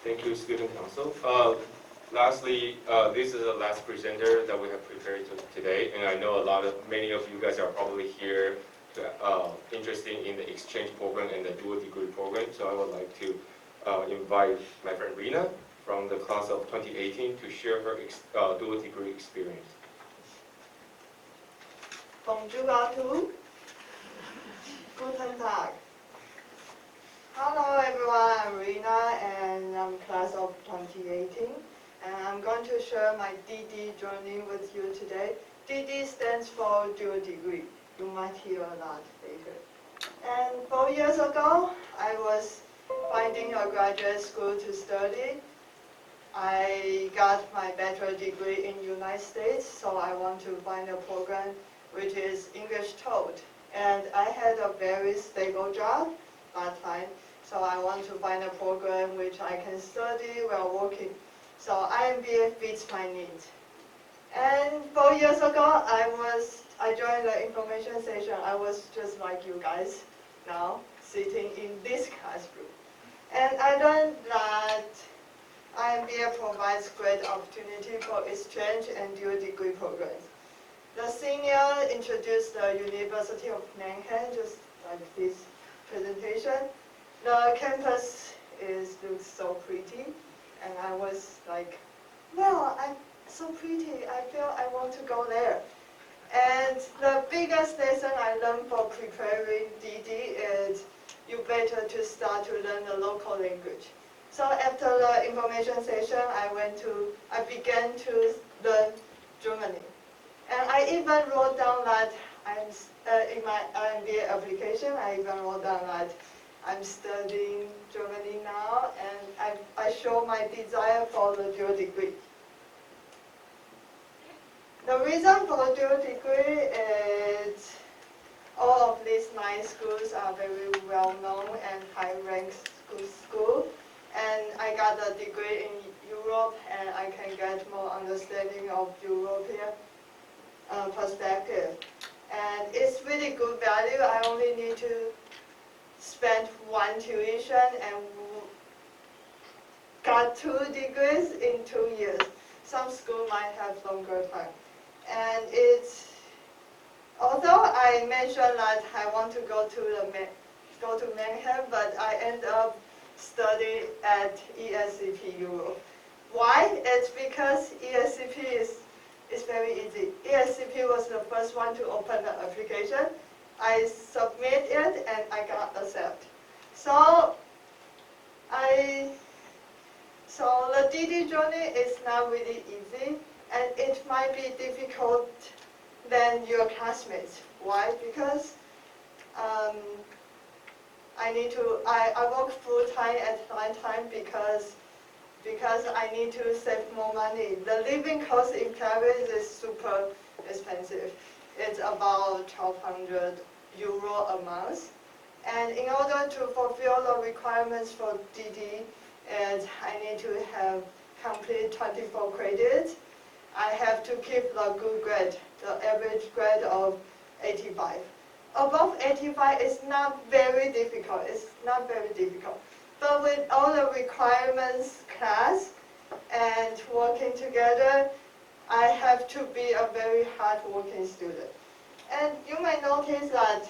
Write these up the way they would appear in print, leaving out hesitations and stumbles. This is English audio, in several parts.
Thank you, Student Council. Lastly, this is the last presenter that we have prepared today, and I know many of you guys are probably here interested in the exchange program and the dual degree program. So I would like to invite my friend Rina from the class of 2018 to share her dual degree experience. Bonjour à tous. Guten Tag. Hello everyone, I'm Rina and I'm class of 2018 and I'm going to share my DD journey with you today. DD stands for dual degree. You might hear a lot later. And 4 years ago, I was finding a graduate school to study. I got my bachelor degree in United States, so I want to find a program which is English taught. And I had a very stable job that time, so I want to find a program which I can study while working. So IMBA fits my needs. And 4 years ago, I joined the information session. I was just like you guys now, sitting in this classroom. And I learned that IMBA provides great opportunity for exchange and dual degree programs. The senior introduced the University of Manhattan, just like this presentation. The campus looks so pretty, and I was like, wow, I'm so pretty, I feel I want to go there. And the biggest lesson I learned for preparing DD is you better to start to learn the local language. So after the information session, I began to learn Germany. And I even wrote down that in my IMBA application, I even wrote down that I'm studying Germany now, and I show my desire for the dual degree. The reason for dual degree is all of these 9 schools are very well-known and high-ranked schools. And I got a degree in Europe, and I can get more understanding of European perspective. And it's really good value. I only need to spend 1 tuition and got 2 degrees in 2 years. Some schools might have longer time. And although I mentioned that I want to go to Manhattan, but I end up studying at ESCP Europe. Why? It's because ESCP is very easy. ESCP was the first one to open the application. I submit it and I got accepted. So the DD journey is not really easy, and it might be difficult than your classmates. Why? Because I work full time at night time because I need to save more money. The living cost in Paris is super expensive. It's about 1,200 euro a month. And in order to fulfill the requirements for DD, I need to have complete 24 credits. I have to keep the good grade, the average grade of 85. Above 85 is not very difficult. It's not very difficult. But with all the requirements class and working together, I have to be a very hard-working student. And you may notice that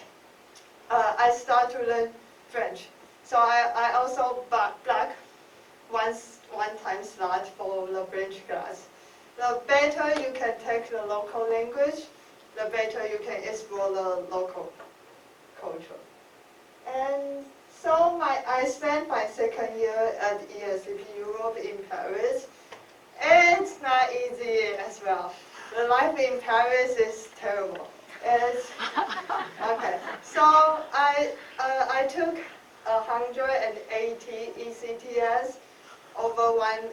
I start to learn French. So I also block one time slot for the French class. The better you can take the local language, the better you can explore the local culture. And so I spent my 2nd year at ESCP Europe in Paris. It's not easy as well. The life in Paris is terrible. Okay. So I took 180 ECTS over 1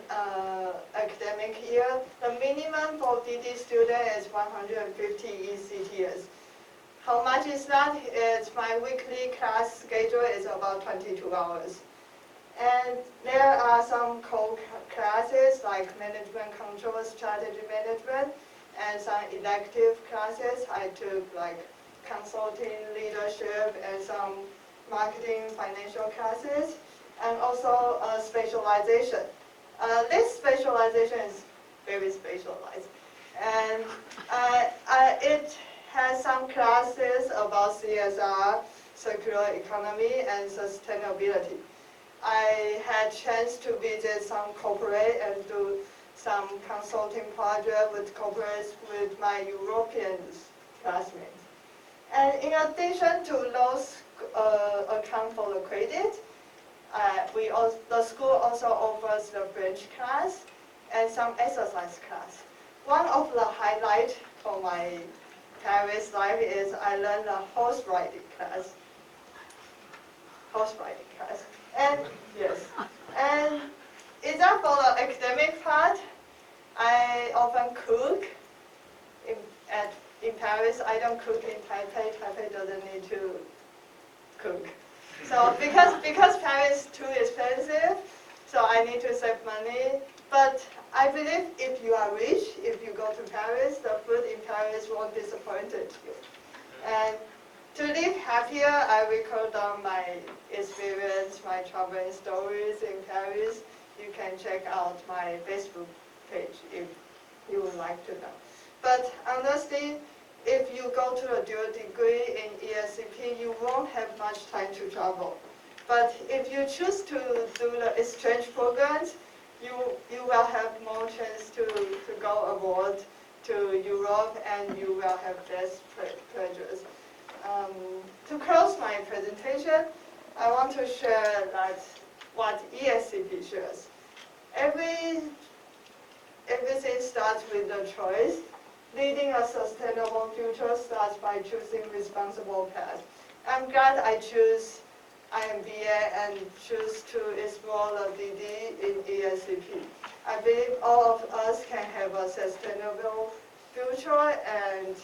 academic year. The minimum for DD student is 150 ECTS. How much is that? It's my weekly class schedule is about 22 hours. And there are some core classes like management control, strategy management, and some elective classes. I took like consulting, leadership, and some marketing financial classes. and also specialization. This specialization is very specialized, and it has some classes about CSR, circular economy, and sustainability. I had chance to visit some corporate and do some consulting project with corporates with my European classmates. And in addition to those account for the credit, the school also offers the French class and some exercise class. One of the highlights for my Paris life is I learned the horse riding class. And yes, and is that for the academic part? I often cook. In Paris, I don't cook in Taipei. Taipei doesn't need to cook. So because Paris is too expensive, so I need to save money. But I believe if you are rich, if you go to Paris, the food in Paris won't disappoint you. And to live happier, I record down my experience, my traveling stories in Paris. You can check out my Facebook page if you would like to know. But honestly, if you go to a dual degree in ESCP, you won't have much time to travel. But if you choose to do the exchange programs, you will have more chance to go abroad to Europe, and you will have less pleasures. To close my presentation, I want to share that what ESCP shares. Everything starts with a choice. Leading a sustainable future starts by choosing responsible path. I'm glad I choose IMBA and choose to explore the DD in ESCP. I believe all of us can have a sustainable future and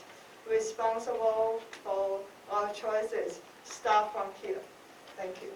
responsible for our choices. Start from here. Thank you.